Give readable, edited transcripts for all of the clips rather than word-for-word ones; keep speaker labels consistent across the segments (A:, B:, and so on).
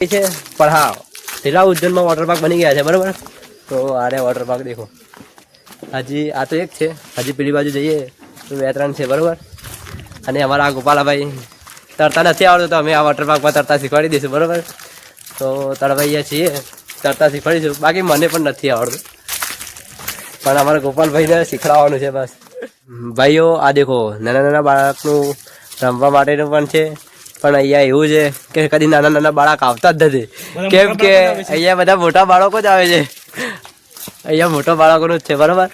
A: છે પણ હા શિલા ઉદ્યાનમાં વોટર પાર્ક બની ગયા છે બરોબર. તો આરે વોટર પાર્ક દેખો હજી આ તો એક છે, હજી પેલી બાજુ જઈએ તો 2-3 છે બરોબર. અને અમારા ગોપાલાભાઈ તરતા નથી આવડતું તો અમે આ વોટર પાર્કમાં તરતા શીખવાડી દઈશું બરોબર. તો તળવાઈએ છીએ તરતા શીખવાડીશું, બાકી મને પણ નથી આવડતું પણ અમારા ગોપાલભાઈને શીખડાવવાનું છે બસ. ભાઈઓ આ દેખો નાના નાના બાળકનું રમવા માટેનું પણ છે, પણ અહીંયા એવું છે કે કદી નાના નાના બાળક આવતા જ નથી, કેમ કે અહીંયા બધા મોટા બાળકો જ આવે છે. અહીંયા મોટા બાળકોનું જ છે બરાબર.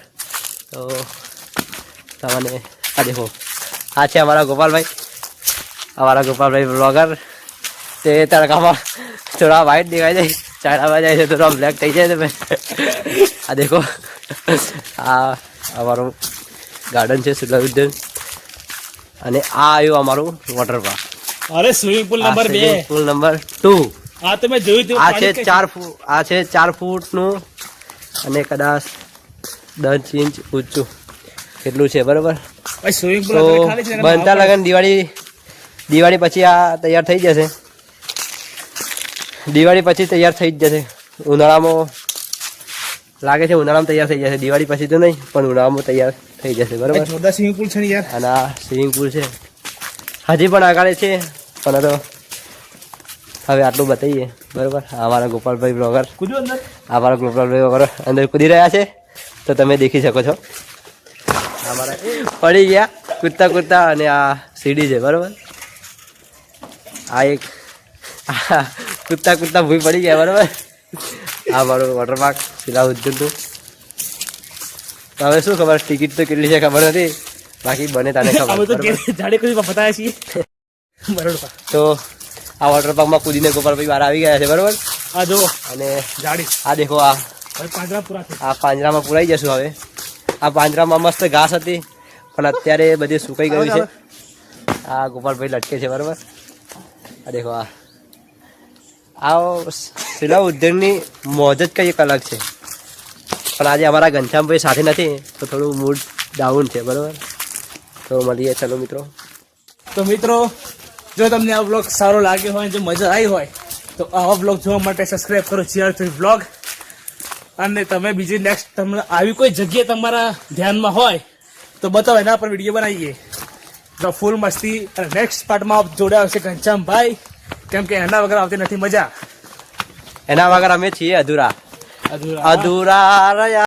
A: તો તમને આ દેખો આ છે અમારા ગોપાલભાઈ બ્લોગર. તે તડકામાં થોડા વ્હાઈટ દેખાય છે, ચાડામાં જાય છે થોડા બ્લેક થઈ જાય છે. આ દેખો આ અમારું ગાર્ડન છે શિલા ઉદ્યાન, અને આ આવ્યું અમારું વોટર પાર્ક.
B: અરે સ્વિમિંગ પુલ નંબર 2,
A: પુલ નંબર 2.
B: આ તો મેં જોયું હતું.
A: આ છે 4 ફૂટનું અને કદાચ 10 ઇંચ ઊંચું કેટલું છે બરોબર.
B: સ્વિમિંગ પુલ
A: તો બનતા લગન દિવાળી પછી આ તૈયાર થઈ જશે. દિવાળી પછી તૈયાર થઈ જ જશે. ઉનાળામાં લાગે છે ઉનાળામાં તૈયાર થઈ જશે, દિવાળી પછી તો નહીં પણ ઉનાળામાં તૈયાર થઈ જશે બરોબર.
B: જોરદાર સ્વિમિંગ પુલ છે ને યાર.
A: અને આ સ્વિમિંગ પુલ છે હજી પણ આગળ છે, પણ તો હવે આટલું બતાવીએ બરોબર. અમારા ગોપાલભાઈ બ્લોગર અંદર કૂદી રહ્યા છે તો તમે દેખી શકો છો. અમારા પડી ગયા કૂદતા અને આ સીડી છે બરોબર. આ એક કૂદતા ભૂઈ પડી ગયા બરોબર. આ મારું વોટર પાર્ક શિલા ઉદ્યાનનું. તો હવે શું ખબર ટિકિટ તો કેટલી છે ખબર નથી, બાકી બને તાને ખબર. તો આ વોટર પાર્કમાં કૂદીને ગોપાલભાઈ બહાર આવી ગયા છે બરોબર.
B: આ જો
A: અને આ દેખો આ પાંજરામાં પુરાઈ જશું હવે. આ પાંજરામાં મસ્ત ઘાસ હતી પણ અત્યારે બધી સુકાઈ ગયું છે. આ ગોપાલભાઈ લટકે છે બરોબર. આ દેખો આ શિલા ઉદ્યાનની મોજ જ કંઈ એક અલગ છે, પણ આજે અમારા ઘનશ્યામભાઈ સાથે નથી તો થોડું મૂડ ડાઉન છે બરોબર. તો મળીએ ચલો મિત્રો.
B: તો મિત્રો જો તમને આ બ્લોગ સારો લાગ્યો હોય, જો મજા આવી હોય તો આવા બ્લોગ જોવા માટે સબસ્ક્રાઇબ કરો CR3 બ્લોગ. અને તમે બીજી નેક્સ્ટ તમને આવી કોઈ જગ્યા તમારા ધ્યાનમાં હોય તો બતાવો, એના પર વિડીયો બનાવીએ તો ફૂલ મસ્તી. અને નેક્સ્ટ પાર્ટમાં જોડે આવશે ઘનશ્યામભાઈ, કેમ કે એના વગર આવતી નથી મજા.
A: એના વગર અમે છીએ અધૂરા રહ્યા.